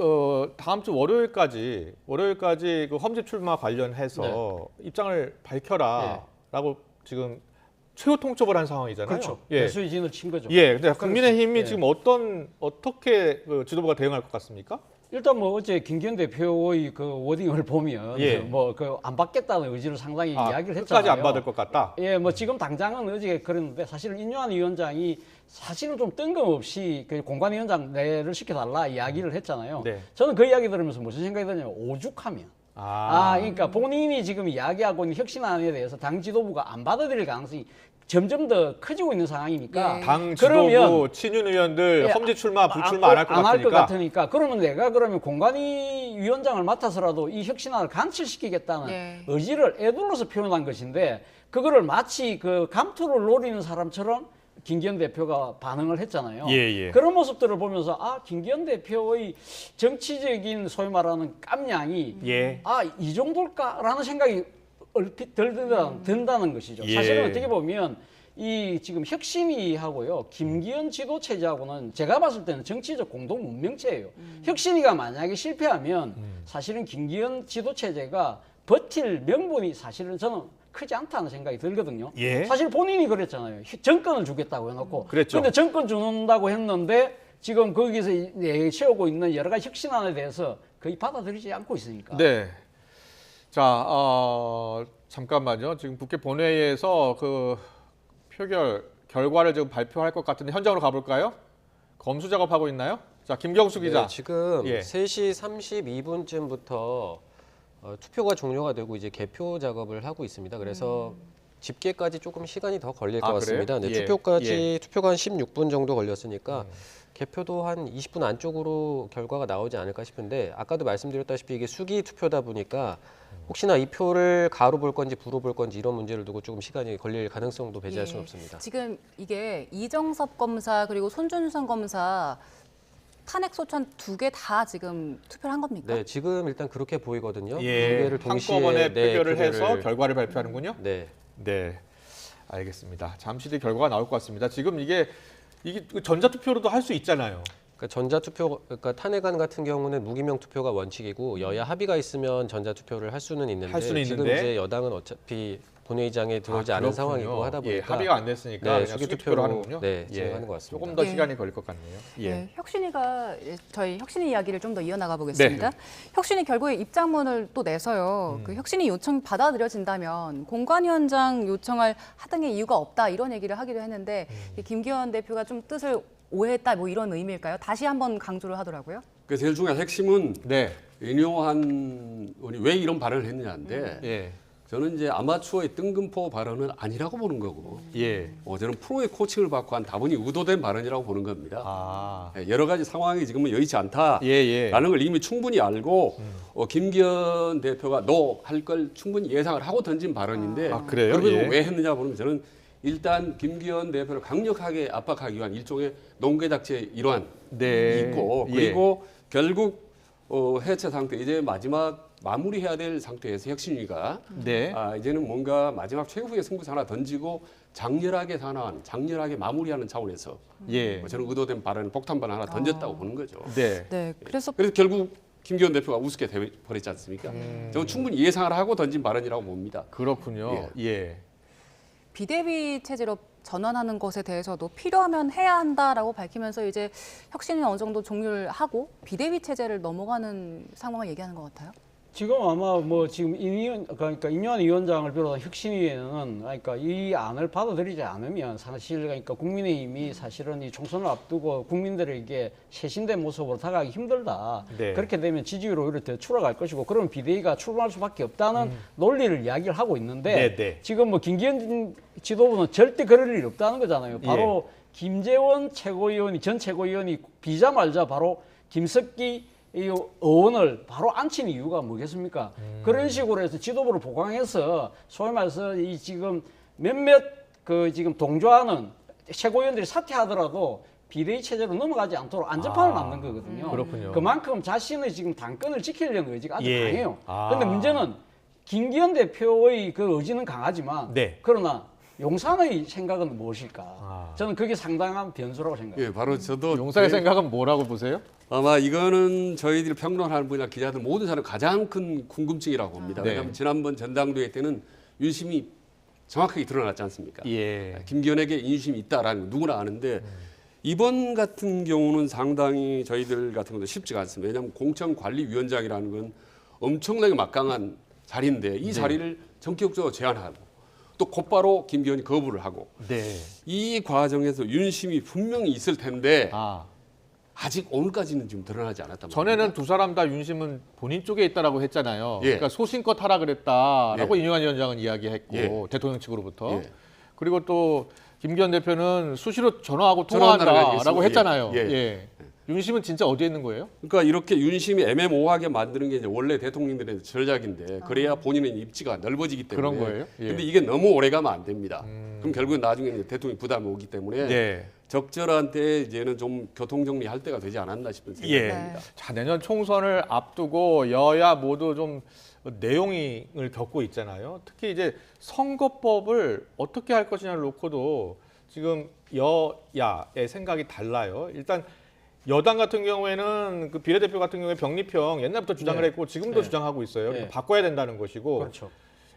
다음 주 월요일까지 그 험지 출마 관련해서 입장을 밝혀라라고 지금 최후 통첩을 한 상황이잖아요. 그렇죠. 예. 배수진을 친 거죠. 예. 근데 국민의힘이 예. 지금 어떻게 그 지도부가 대응할 것 같습니까? 일단 뭐 어제 김기현 대표의 그 워딩을 보면 예. 뭐 그 안 받겠다는 의지를 상당히 이야기를 했잖아요. 끝까지 안 받을 것 같다. 예, 뭐 지금 당장은 어제 그랬는데 사실은 인뇨한 위원장이 사실은 좀 뜬금없이 그 공관위원장 내를 시켜달라 이야기를 했잖아요. 네. 저는 그 이야기 들으면서 무슨 생각이 드냐면 오죽하면 그러니까 본인이 지금 이야기하고 있는 혁신안에 대해서 당 지도부가 안 받아들일 가능성이 점점 더 커지고 있는 상황이니까 당 지도부 친윤 의원들 험지 출마, 불출마 안 할 것 같으니까 그러면 내가 그러면 공관위 위원장을 맡아서라도 이 혁신안을 관철시키겠다는 의지를 애둘러서 표현한 것인데 그거를 마치 그 감투를 노리는 사람처럼 김기현 대표가 반응을 했잖아요. 그런 모습들을 보면서 김기현 대표의 정치적인 소위 말하는 깜냥이 이 정도일까라는 생각이 얼핏 든다는 것이죠. 사실은 어떻게 보면 이 지금 혁신위하고요 김기현 지도 체제하고는 제가 봤을 때는 정치적 공동 문명체예요. 혁신위가 만약에 실패하면 사실은 김기현 지도 체제가 버틸 명분이 사실은 저는 크지 않다는 생각이 들거든요. 사실 본인이 그랬잖아요. 정권을 주겠다고 해놓고. 그런데 정권 주는다고 했는데 지금 거기서 내세우고 있는 여러 가지 혁신안에 대해서 거의 받아들이지 않고 있으니까. 네. 자, 잠깐만요. 지금 국회 본회의에서 그 표결 결과를 지금 발표할 것 같은데 현장으로 가볼까요? 검수 작업하고 있나요? 자, 김경수 기자. 지금 3시 32분쯤부터 투표가 종료가 되고 이제 개표 작업을 하고 있습니다. 그래서 집계까지 조금 시간이 더 걸릴 것 아, 같습니다. 그래요? 네, 예. 투표가 한 16분 정도 걸렸으니까 개표도 한 20분 안쪽으로 결과가 나오지 않을까 싶은데 아까도 말씀드렸다시피 이게 수기 투표다 보니까 혹시나 이 표를 가로 볼 건지 부로 볼 건지 이런 문제를 두고 조금 시간이 걸릴 가능성도 배제할 수는 없습니다. 지금 이게 이정섭 검사 그리고 손준성 검사 탄핵 소추안 2개 다 지금 투표를 한 겁니까? 네, 지금 일단 그렇게 보이거든요. 두 예, 개를 동시에 한꺼번에 네, 표결을 표결을- 해서 결과를 발표하는군요. 네. 네, 알겠습니다. 잠시 뒤에 결과가 나올 것 같습니다. 지금 이게 전자투표로도 할 수 있잖아요. 그러니까 전자투표, 그러니까 탄핵안 같은 경우는 무기명 투표가 원칙이고 여야 합의가 있으면 전자투표를 할 수는 있는데 지금 이제 여당은 어차피 본회의장에 들어오지 않은 상황이고 하다 보니까 예, 합의가 안 됐으니까 네, 그냥 수기투표로 하는군요. 네, 진행하는 것 같습니다. 조금 더 시간이 걸릴 것 같네요. 예. 네, 혁신위가 저희 혁신위 이야기를 좀 더 이어나가 보겠습니다. 혁신위 결국에 입장문을 또 내서요. 그 혁신위 요청이 받아들여진다면 공관위원장 요청할 하등의 이유가 없다 이런 얘기를 하기도 했는데 김기현 대표가 좀 뜻을 오해했다 뭐 이런 의미일까요? 다시 한번 강조를 하더라고요. 그 제일 중요한 핵심은 윤영환 의원이 왜 이런 발언을 했느냐인데 저는 이제 아마추어의 뜬금포 발언은 아니라고 보는 거고 저는 프로의 코칭을 받고 한 다분히 의도된 발언이라고 보는 겁니다. 여러 가지 상황이 지금은 여의치 않다라는 걸 이미 충분히 알고 김기현 대표가 너 할 걸 충분히 예상을 하고 던진 발언인데 그래요? 그걸 왜 했느냐 보면 저는 일단 김기현 대표를 강력하게 압박하기 위한 일종의 농계작전의 일환이 있고 그리고 결국 해체 상태 이제 마지막 마무리해야 될 상태에서 혁신위가 이제는 뭔가 마지막 최후의 승부수 하나 던지고 장렬하게 산화한 장렬하게 마무리하는 차원에서 저는 의도된 발언 폭탄 발언 하나 던졌다고 보는 거죠. 네, 그래서 결국 김기현 대표가 우습게 돼버렸지 않습니까? 저는 충분히 예상을 하고 던진 발언이라고 봅니다. 그렇군요. 비대위 체제로 전환하는 것에 대해서도 필요하면 해야 한다라고 밝히면서 이제 혁신은 어느 정도 종료를 하고 비대위 체제를 넘어가는 상황을 얘기하는 것 같아요. 지금 아마 뭐 지금 그러니까 임요한 위원장을 비롯한 혁신위에는 그러니까 이 안을 받아들이지 않으면 사실 그러니까 국민의힘이 사실은 이 총선을 앞두고 국민들에게 쇄신된 모습으로 다가가기 힘들다. 그렇게 되면 지지율이 오히려 더 추락할 것이고 그러면 비대위가 출범할 수밖에 없다는 논리를 이야기를 하고 있는데 지금 뭐 김기현 지도부는 절대 그럴 일이 없다는 거잖아요. 바로 김재원 최고위원이 전 최고위원이 비자말자 바로 김석기 이 의원을 바로 앉힌 이유가 뭐겠습니까? 그런 식으로 해서 지도부를 보강해서 소위 말해서 이 지금 몇몇 그 지금 동조하는 최고위원들이 사퇴하더라도 비대위 체제로 넘어가지 않도록 안전판을 만든 거거든요. 그렇군요. 그만큼 자신의 지금 당권을 지키려는 의지가 아주 강해요. 그런데 문제는 김기현 대표의 그 의지는 강하지만 그러나 용산의 생각은 무엇일까? 저는 그게 상당한 변수라고 생각합니다. 바로 저도 용산의 생각은 뭐라고 보세요? 아마 이거는 저희들이 평론하는 분이나 기자들 모든 사람 가장 큰 궁금증이라고 봅니다. 왜냐하면 지난번 전당대회 때는 윤심이 정확하게 드러났지 않습니까? 김기현에게 인심이 있다라는 거 누구나 아는데 이번 같은 경우는 상당히 저희들 같은 것도 쉽지가 않습니다. 왜냐하면 공천관리위원장이라는 건 엄청나게 막강한 자리인데 이 자리를 전격적으로 제한하고 또 곧바로 김기현이 거부를 하고 이 과정에서 윤심이 분명히 있을 텐데 아직 오늘까지는 지금 드러나지 않았단 말이에요. 전에는 두 사람 다 윤심은 본인 쪽에 있다라고 했잖아요. 그러니까 소신껏 하라 그랬다라고 임요한 위원장은 이야기했고 대통령 측으로부터 그리고 또 김기현 대표는 수시로 전화하고 통화한다라고 했잖아요. 윤심은 진짜 어디에 있는 거예요? 그러니까 이렇게 윤심이 애매모호하게 만드는 게 이제 원래 대통령들의 전략인데 그래야 본인의 입지가 넓어지기 때문에 그런 거예요? 근데 이게 너무 오래 가면 안 됩니다. 그럼 결국은 나중에 이제 대통령이 부담이 오기 때문에 적절한 때 이제는 좀 교통 정리할 때가 되지 않았나 싶은 생각이 듭니다. 자, 내년 총선을 앞두고 여야 모두 좀 내용을 겪고 있잖아요. 특히 이제 선거법을 어떻게 할 것이냐를 놓고도 지금 여야의 생각이 달라요. 일단 여당 같은 경우에는 그 비례대표 같은 경우에 병립형 옛날부터 주장을 했고 지금도 주장하고 있어요. 바꿔야 된다는 것이고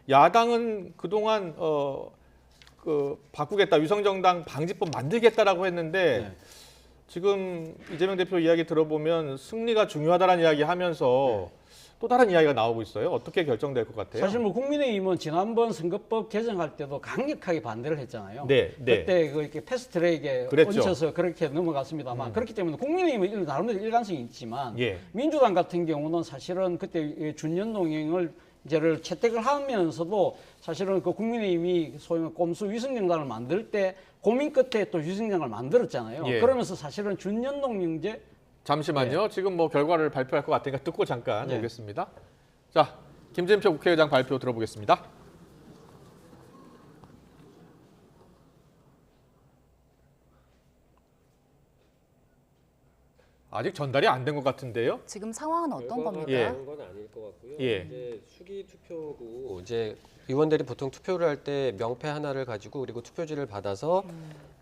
야당은 그동안 바꾸겠다, 위성정당 방지법 만들겠다라고 했는데 지금 이재명 대표 이야기 들어보면 승리가 중요하다는 이야기 하면서 또 다른 이야기가 나오고 있어요. 어떻게 결정될 것 같아요? 사실 뭐 국민의힘은 지난번 선거법 개정할 때도 강력하게 반대를 했잖아요. 그때 그 이렇게 패스트트랙에 얹혀서 그렇게 넘어갔습니다만 그렇기 때문에 국민의힘은 나름대로 일관성이 있지만 민주당 같은 경우는 사실은 그때 준연 농행을 이제를 채택을 하면서도 사실은 그 국민의힘이 소위 말하는 꼼수 위성정당을 만들 때 고민 끝에 또 위성정당을 만들었잖아요. 예. 그러면서 사실은 준연동 영제 잠시만요. 지금 뭐 결과를 발표할 것 같으니까 듣고 잠깐 예. 오겠습니다. 자, 김진표 국회의장 발표 들어보겠습니다. 아직 전달이 안 된 것 같은데요. 지금 상황은 어떤 겁니까? 예. 그런 건 아닐 것 같고요. 예. 이제 수기 투표고 이제 의원들이 보통 투표를 할 때 명패 하나를 가지고 그리고 투표지를 받아서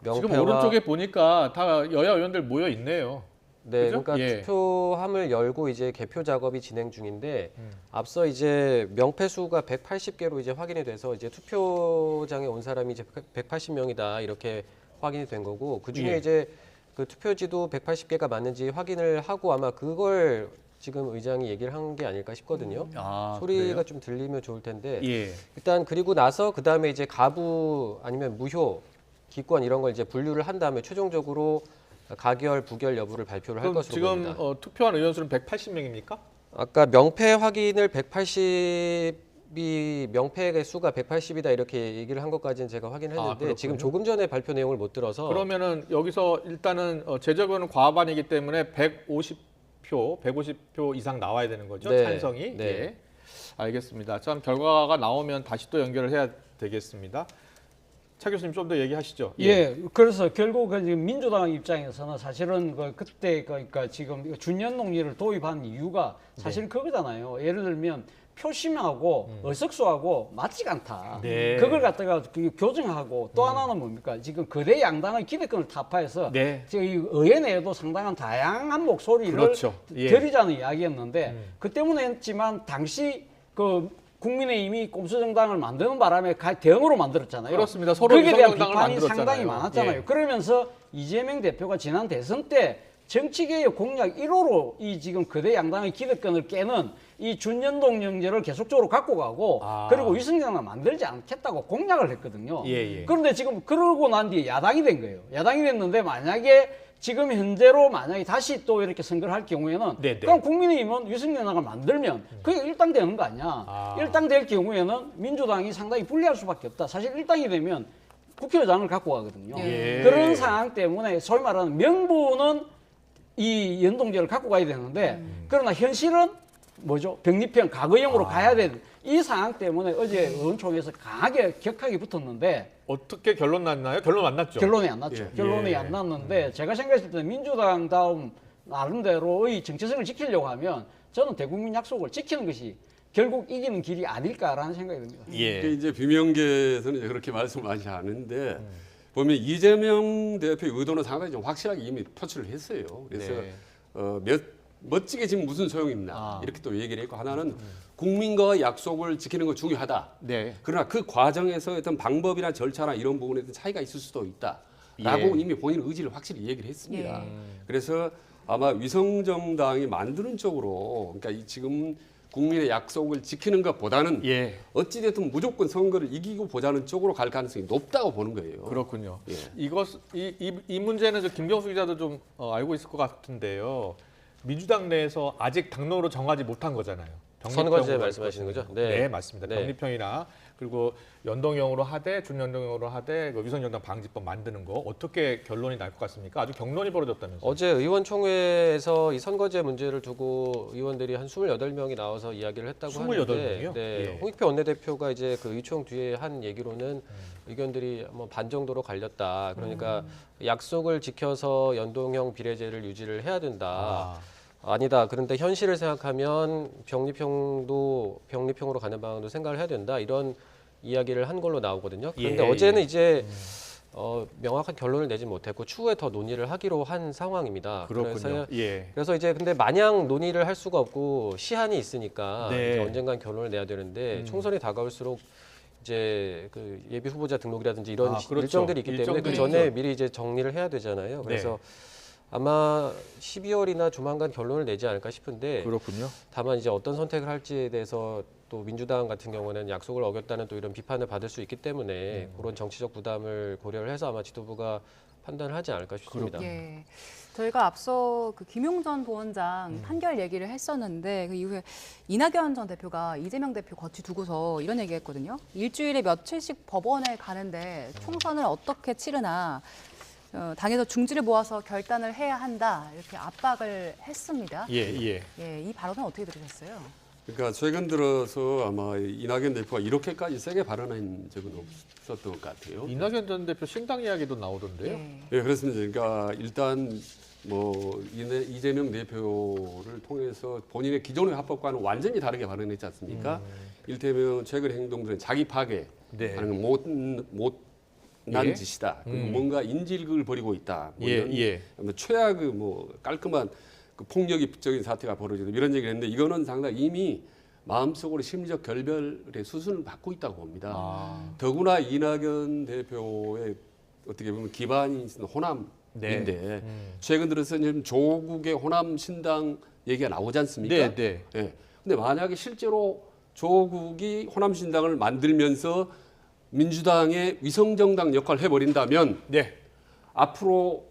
명패와 지금 오른쪽에 보니까 다 여야 의원들 모여 있네요. 네, 그죠? 그러니까 예. 투표함을 열고 이제 개표 작업이 진행 중인데 앞서 이제 명패 수가 180개로 이제 확인이 돼서 이제 투표장에 온 사람이 이제 180명이다 이렇게 확인이 된 거고 그 중에 예. 이제 그 투표지도 180개가 맞는지 확인을 하고 아마 그걸 지금 의장이 얘기를 한 게 아닐까 싶거든요. 아, 소리가 그래요? 좀 들리면 좋을 텐데 예. 일단 그리고 나서 그 다음에 이제 가부 아니면 무효, 기권 이런 걸 이제 분류를 한 다음에 최종적으로 가결, 부결 여부를 발표를 할 그럼 것으로 지금 보입니다. 투표한 의원 수는 180명입니까? 아까 명패 확인을 180이 명패의 수가 180이다 이렇게 얘기를 한 것까지는 제가 확인했는데 그렇군요. 지금 조금 전에 발표 내용을 못 들어서 그러면은 여기서 일단은 제적은 과반이기 때문에 150표 이상 나와야 되는 거죠. 네, 찬성이. 네. 예. 알겠습니다. 참 결과가 나오면 다시 또 연결을 해야 되겠습니다. 차 교수님 좀 더 얘기하시죠. 예, 그래서 결국 그 지금 민주당 입장에서는 사실은 그때 그러니까 지금 준연동리를 도입한 이유가 사실 그거잖아요. 예를 들면 표심하고 의석수하고 맞지가 않다. 네. 그걸 갖다가 교정하고 또 하나는 뭡니까? 지금 거대 양당의 기득권을 타파해서 네. 지금 이 의회 내에도 상당한 다양한 목소리를 그렇죠. 예. 들이자는 이야기였는데 그 때문에 했지만 당시 그 국민의힘이 꼼수정당을 만드는 바람에 대응으로 만들었잖아요. 그렇습니다. 서로 거기에 대한 위성정당을 비판이 만들었잖아요. 상당히 많았잖아요. 예. 그러면서 이재명 대표가 지난 대선 때 정치개혁 공약 1호로 이 지금 거대 양당의 기득권을 깨는 이 준연동 영제를 계속적으로 갖고 가고 그리고 위성정당 만들지 않겠다고 공약을 했거든요. 예. 그런데 지금 그러고 난 뒤에 야당이 된 거예요. 야당이 됐는데 만약에 지금 현재로 만약에 다시 또 이렇게 선거를 할 경우에는 네네. 그럼 국민의힘은 위성정당을 만들면 그게 일당되는 거 아니야. 일당될 경우에는 민주당이 상당히 불리할 수밖에 없다. 사실 일당이 되면 국회의장을 갖고 가거든요. 예. 그런 상황 때문에 소위 말하는 명분은 이 연동제를 갖고 가야 되는데 그러나 현실은 뭐죠? 병립형 과거형으로 가야 되는 이 상황 때문에 어제 의원총회에서 강하게 격하게 붙었는데 어떻게 결론 났나요? 결론 안 났죠. 결론이 안 났죠. 예. 결론이 예. 안 났는데 제가 생각했을 때는 민주당 다음 나름대로의 정체성을 지키려고 하면 저는 대국민 약속을 지키는 것이 결국 이기는 길이 아닐까라는 생각이 듭니다. 예. 이제 비명계에서는 이제 그렇게 말씀을 많이 하는데 보면 이재명 대표의 의도는 상당히 좀 확실하게 이미 표출을 했어요. 그래서 네. 멋지게 지금 무슨 소용이 있나 이렇게 또 얘기를 했고 하나는 국민과 약속을 지키는 건 중요하다. 네. 그러나 그 과정에서 어떤 방법이나 절차나 이런 부분에 대한 차이가 있을 수도 있다라고 이미 본인 의지를 확실히 얘기를 했습니다. 그래서 아마 위성정당이 만드는 쪽으로 그러니까 지금 국민의 약속을 지키는 것보다는 어찌됐든 무조건 선거를 이기고 보자는 쪽으로 갈 가능성이 높다고 보는 거예요. 그렇군요. 예. 이 문제는 김경수 기자도 좀 알고 있을 것 같은데요. 민주당 내에서 아직 당론으로 정하지 못한 거잖아요. 선거제 말씀하시는 거죠? 네, 맞습니다. 네. 병립형이나 그리고 연동형으로 하되 준연동형으로 하되 그 위성정당 방지법 만드는 거 어떻게 결론이 날 것 같습니까? 아주 경론이 벌어졌다면서요. 어제 의원총회에서 이 선거제 문제를 두고 의원들이 한 28명이 나와서 이야기를 했다고 28 하는데 명이요? 네, 예. 홍익표 원내대표가 이제 그 의총 뒤에 한 얘기로는 의견들이 뭐 반 정도로 갈렸다. 그러니까 약속을 지켜서 연동형 비례제를 유지를 해야 된다. 아니다. 그런데 현실을 생각하면 병립형으로 가는 방향도 생각을 해야 된다. 이런 이야기를 한 걸로 나오거든요. 그런데 어제는 이제 명확한 결론을 내지 못했고 추후에 더 논의를 하기로 한 상황입니다. 그렇군요. 그래서 이제 근데 마냥 논의를 할 수가 없고 시한이 있으니까 네. 이제 언젠간 결론을 내야 되는데 총선이 다가올수록 이제 그 예비 후보자 등록이라든지 이런 그렇죠. 일정들이 있기 때문에 그 일정들이 전에 있죠. 미리 이제 정리를 해야 되잖아요. 그래서 네. 아마 12월이나 조만간 결론을 내지 않을까 싶은데 그렇군요. 다만 이제 어떤 선택을 할지에 대해서 또 민주당 같은 경우는 약속을 어겼다는 또 이런 비판을 받을 수 있기 때문에 그런 정치적 부담을 고려를 해서 아마 지도부가 판단을 하지 않을까 싶습니다. 예. 저희가 앞서 그 김용전 부원장 판결 얘기를 했었는데 그 이후에 이낙연 전 대표가 이재명 대표 거치 두고서 이런 얘기했거든요. 일주일에 며칠씩 법원에 가는데 총선을 어떻게 치르나 당에서 중지를 모아서 결단을 해야 한다 이렇게 압박을 했습니다. 예. 이 발언은 어떻게 들으셨어요? 그러니까 최근 들어서 아마 이낙연 대표가 이렇게까지 세게 발언한 적은 없었던 것 같아요. 이낙연 전 대표 신당 이야기도 나오던데요. 예, 그렇습니다. 그러니까 일단 뭐 이재명 대표를 통해서 본인의 기존의 합법과는 완전히 다르게 발언했지 않습니까? 이를테면 최근 행동들은 자기 파괴, 하는 못난 짓이다. 뭔가 인질극을 벌이고 있다. 뭐 이런 최악의 뭐 깔끔한 그 폭력적인 사태가 벌어지고 이런 얘기를 했는데 이거는 상당히 이미 마음속으로 심리적 결별의 수순을 받고 있다고 봅니다. 더구나 이낙연 대표의 어떻게 보면 기반이 있는 호남인데 최근 들어서 지금 조국의 호남 신당 얘기가 나오지 않습니까? 네. 근데 만약에 실제로 조국이 호남 신당을 만들면서 민주당의 위성정당 역할을 해버린다면 앞으로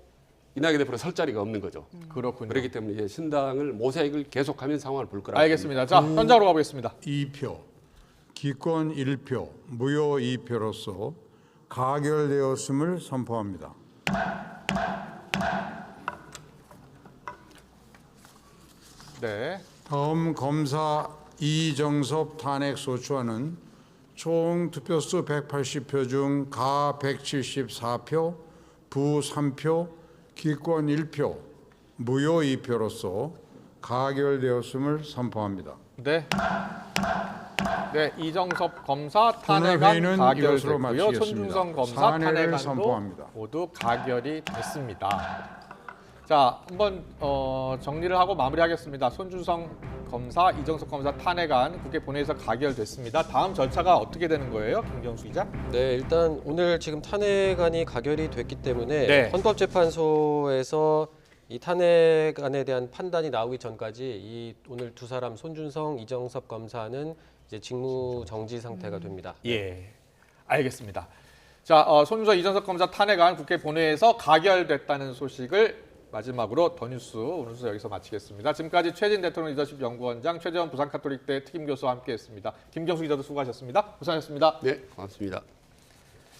이낙연 대표는 설 자리가 없는 거죠. 그렇군요. 그렇기 때문에 이제 신당을 모색을 계속하면 상황을 볼 거라고. 알겠습니다. 자, 현장으로 가보겠습니다. 2표, 기권 1표, 무효 2표로서 가결되었음을 선포합니다. 네. 다음 검사 이정섭 탄핵 소추안은 총 투표수 180표 중 가 174표, 부 3표, 기권 1표, 무효 2표로서 가결되었음을 선포합니다. 네, 이정섭 검사 탄핵안 가결됐고요. 손준성 검사 탄핵안도 선포합니다. 모두 가결이 됐습니다. 자, 한번 정리를 하고 마무리하겠습니다. 손준성 검사, 이정섭 검사 탄핵안 국회 본회의에서 가결됐습니다. 다음 절차가 어떻게 되는 거예요, 김경수 기자? 네, 일단 오늘 지금 탄핵안이 가결이 됐기 때문에 헌법재판소에서 이 탄핵안에 대한 판단이 나오기 전까지 이 오늘 두 사람 손준성, 이정섭 검사는 이제 직무 정지 상태가 됩니다. 예, 알겠습니다. 자, 손준성, 이정섭 검사 탄핵안 국회 본회의에서 가결됐다는 소식을 마지막으로 더 뉴스 오늘 순서 여기서 마치겠습니다. 지금까지 최진 대통령 리더십 연구원장, 최재원 부산카톨릭대 특임교수와 함께했습니다. 김경수 기자도 수고하셨습니다. 고생하셨습니다. 네, 고맙습니다.